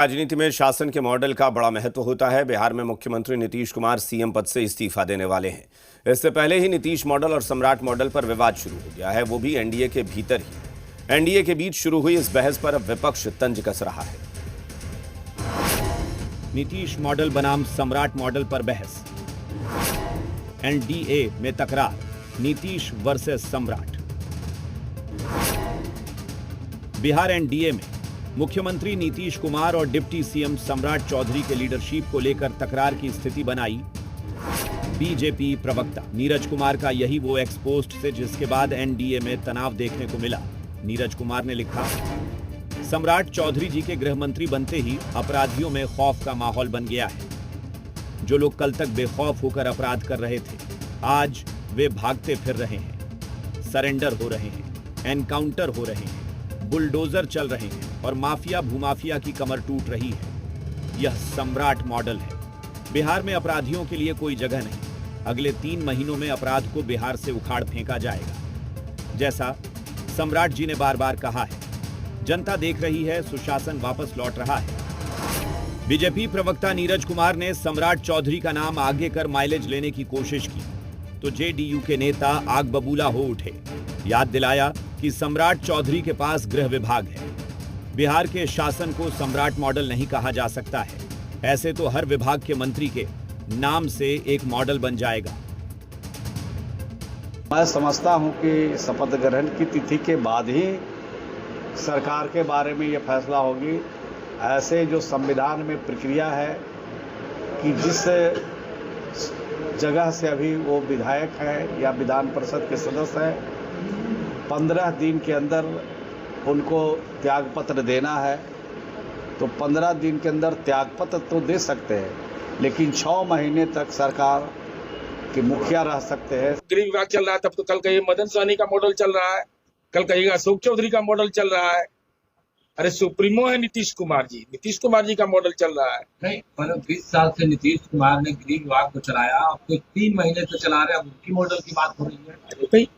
राजनीति में शासन के मॉडल का बड़ा महत्व होता है। बिहार में मुख्यमंत्री नीतीश कुमार सीएम पद से इस्तीफा देने वाले हैं। इससे पहले ही नीतीश मॉडल और सम्राट मॉडल पर विवाद शुरू हो गया है, वो भी एनडीए के भीतर ही। एनडीए के बीच शुरू हुई इस बहस पर अब विपक्ष तंज कस रहा है। नीतीश मॉडल बनाम सम्राट मॉडल पर बहस। एनडीए में तकरार, नीतीश वर्सेस सम्राट। बिहार एनडीए में मुख्यमंत्री नीतीश कुमार और डिप्टी सीएम सम्राट चौधरी के लीडरशिप को लेकर तकरार की स्थिति बनाई बीजेपी प्रवक्ता नीरज कुमार का। यही वो एक्स पोस्ट थे जिसके बाद एनडीए में तनाव देखने को मिला। नीरज कुमार ने लिखा, सम्राट चौधरी जी के गृह मंत्री बनते ही अपराधियों में खौफ का माहौल बन गया है। जो लोग कल तक बेखौफ होकर अपराध कर रहे थे, आज वे भागते फिर रहे हैं, सरेंडर हो रहे हैं, एनकाउंटर हो रहे हैं, बुलडोजर चल रहे हैं और माफिया भूमाफिया की कमर टूट रही है। यह सम्राट मॉडल है। बिहार में अपराधियों के लिए कोई जगह नहीं। अगले 3 महीनों में अपराध को बिहार से उखाड़ फेंका जाएगा, जैसा सम्राट जी ने बार बार कहा है। जनता देख रही है, सुशासन वापस लौट रहा है। बीजेपी प्रवक्ता नीरज कुमार ने सम्राट चौधरी का नाम आगे कर माइलेज लेने की कोशिश की तो जेडीयू के नेता आग बबूला हो उठे। याद दिलाया कि सम्राट चौधरी के पास गृह विभाग है। बिहार के शासन को सम्राट मॉडल नहीं कहा जा सकता है। ऐसे तो हर विभाग के मंत्री के नाम से एक मॉडल बन जाएगा। मैं समझता हूं कि शपथ ग्रहण की तिथि के बाद ही सरकार के बारे में यह फैसला होगी। ऐसे जो संविधान में प्रक्रिया है कि जिस जगह से अभी वो विधायक है या विधान परिषद के सदस्य हैं, 15 दिन के अंदर उनको त्यागपत्र देना है, तो 15 दिन के अंदर त्यागपत्र तो दे सकते हैं, लेकिन 6 महीने तक सरकार के मुखिया रह सकते हैं। गृह विभाग चल रहा है, तब तो कल कहीं मदन सहनी का मॉडल चल रहा है, कल कहीं अशोक चौधरी का मॉडल चल रहा है। अरे सुप्रीमो है नीतीश कुमार जी का मॉडल चल रहा है। नहीं, पर 20 साल से नीतीश कुमार ने गृह विभाग को चलाया, अब तो 3 महीने से चला रहे हैं, उनकी मॉडल की बात हो रही है। अरे भाई,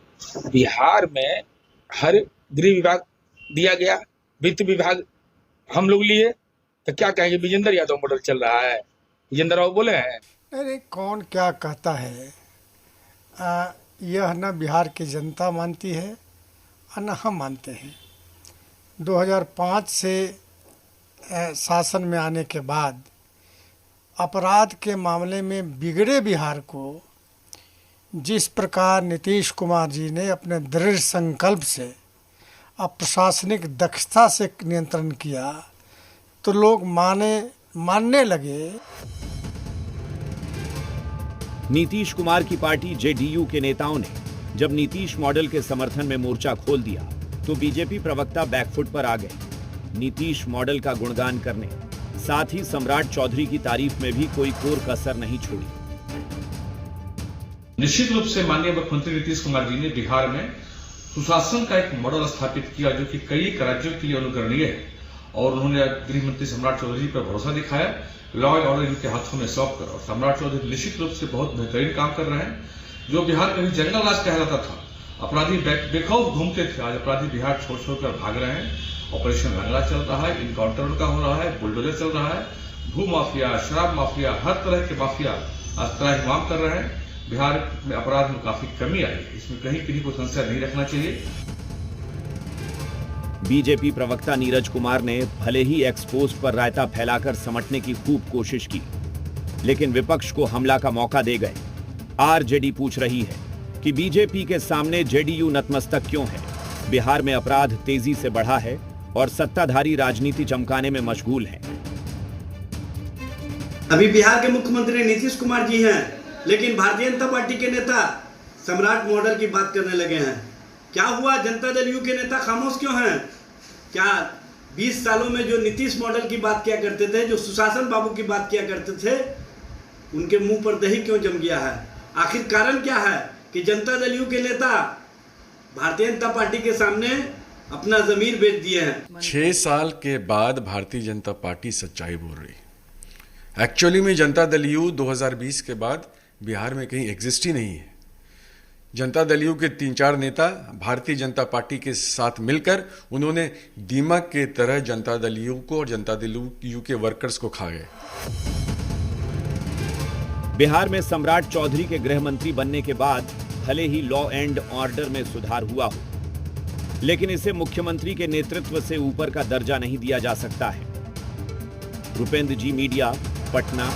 बिहार में हर गृह विभाग दिया गया, वित्त विभाग हम लोग लिए, तो क्या कहेंगे विजेंद्र यादव मॉडल चल रहा है। विजेंद्र राव बोले हैं। अरे कौन क्या कहता है, यह न बिहार की जनता मानती है और न हम मानते हैं। 2005 से शासन में आने के बाद अपराध के मामले में बिगड़े बिहार को जिस प्रकार नीतीश कुमार जी ने अपने दृढ़ संकल्प से और प्रशासनिक दक्षता से नियंत्रण किया, तो लोग मानने लगे। नीतीश कुमार की पार्टी जेडीयू के नेताओं ने जब नीतीश मॉडल के समर्थन में मोर्चा खोल दिया तो बीजेपी प्रवक्ता बैकफुट पर आ गए। नीतीश मॉडल का गुणगान करने, साथ ही सम्राट चौधरी की तारीफ में भी कोई कोर कसर नहीं छोड़ी। निश्चित रूप से माननीय मुख्यमंत्री नीतीश कुमार जी ने बिहार में सुशासन का एक मॉडल स्थापित किया जो कि कई राज्यों के लिए अनुकरणीय है, और उन्होंने गृह मंत्री सम्राट चौधरी पर भरोसा दिखाया। लॉ एंड ऑर्डर इनके हाथों में सौंप कर, और सम्राट चौधरी निश्चित रूप से बहुत बेहतरीन काम कर रहे हैं। जो बिहार कभी जंगल राज कहलाता था, अपराधी बेखौफ घूमते थे, आज अपराधी बिहार छोड़ छोड़कर भाग रहे हैं। ऑपरेशन लंगड़ा चल रहा है, इनकाउंटर उनका हो रहा है, बुलडोजर चल रहा है, भू माफिया, शराब माफिया, हर तरह के माफिया आज त्राहिमाम कर रहे हैं। बिहार में अपराध में काफी कमी आई, इसमें कहीं किसी को संशय नहीं रखना चाहिए। बीजेपी प्रवक्ता नीरज कुमार ने भले ही एक्स पोस्ट पर रायता फैलाकर समेटने की खूब कोशिश की, लेकिन विपक्ष को हमला का मौका दे गए। आरजेडी पूछ रही है कि बीजेपी के सामने जेडीयू नतमस्तक क्यों है। बिहार में अपराध तेजी से बढ़ा है और सत्ताधारी राजनीति चमकाने में मशगूल है। अभी बिहार के मुख्यमंत्री नीतीश कुमार जी हैं, लेकिन भारतीय जनता पार्टी के नेता सम्राट मॉडल की बात करने लगे हैं। क्या हुआ, जनता दल यू के नेता खामोश क्यों हैं? क्या 20 सालों में जो नीतीश मॉडल की बात किया करते थे, जो सुशासन बाबू की बात किया करते थे, उनके मुंह पर दही क्यों जम गया है? आखिर कारण क्या है कि जनता दल यू के नेता भारतीय जनता पार्टी के सामने अपना जमीर बेच दिए हैं? 6 साल के बाद भारतीय जनता पार्टी सच्चाई बोल रही। एक्चुअली में जनता दल यू 2020 के बाद बिहार में कहीं एग्जिस्ट ही नहीं है। जनता दल यू के 3-4 नेता भारतीय जनता पार्टी के साथ मिलकर उन्होंने दीमक के तरह जनता दल यू को और जनता दल यू के वर्कर्स को खा गए। बिहार में सम्राट चौधरी के गृह मंत्री बनने के बाद भले ही लॉ एंड ऑर्डर में सुधार हुआ हो, लेकिन इसे मुख्यमंत्री के नेतृत्व से ऊपर का दर्जा नहीं दिया जा सकता है। रुपेंद्र जी, मीडिया, पटना।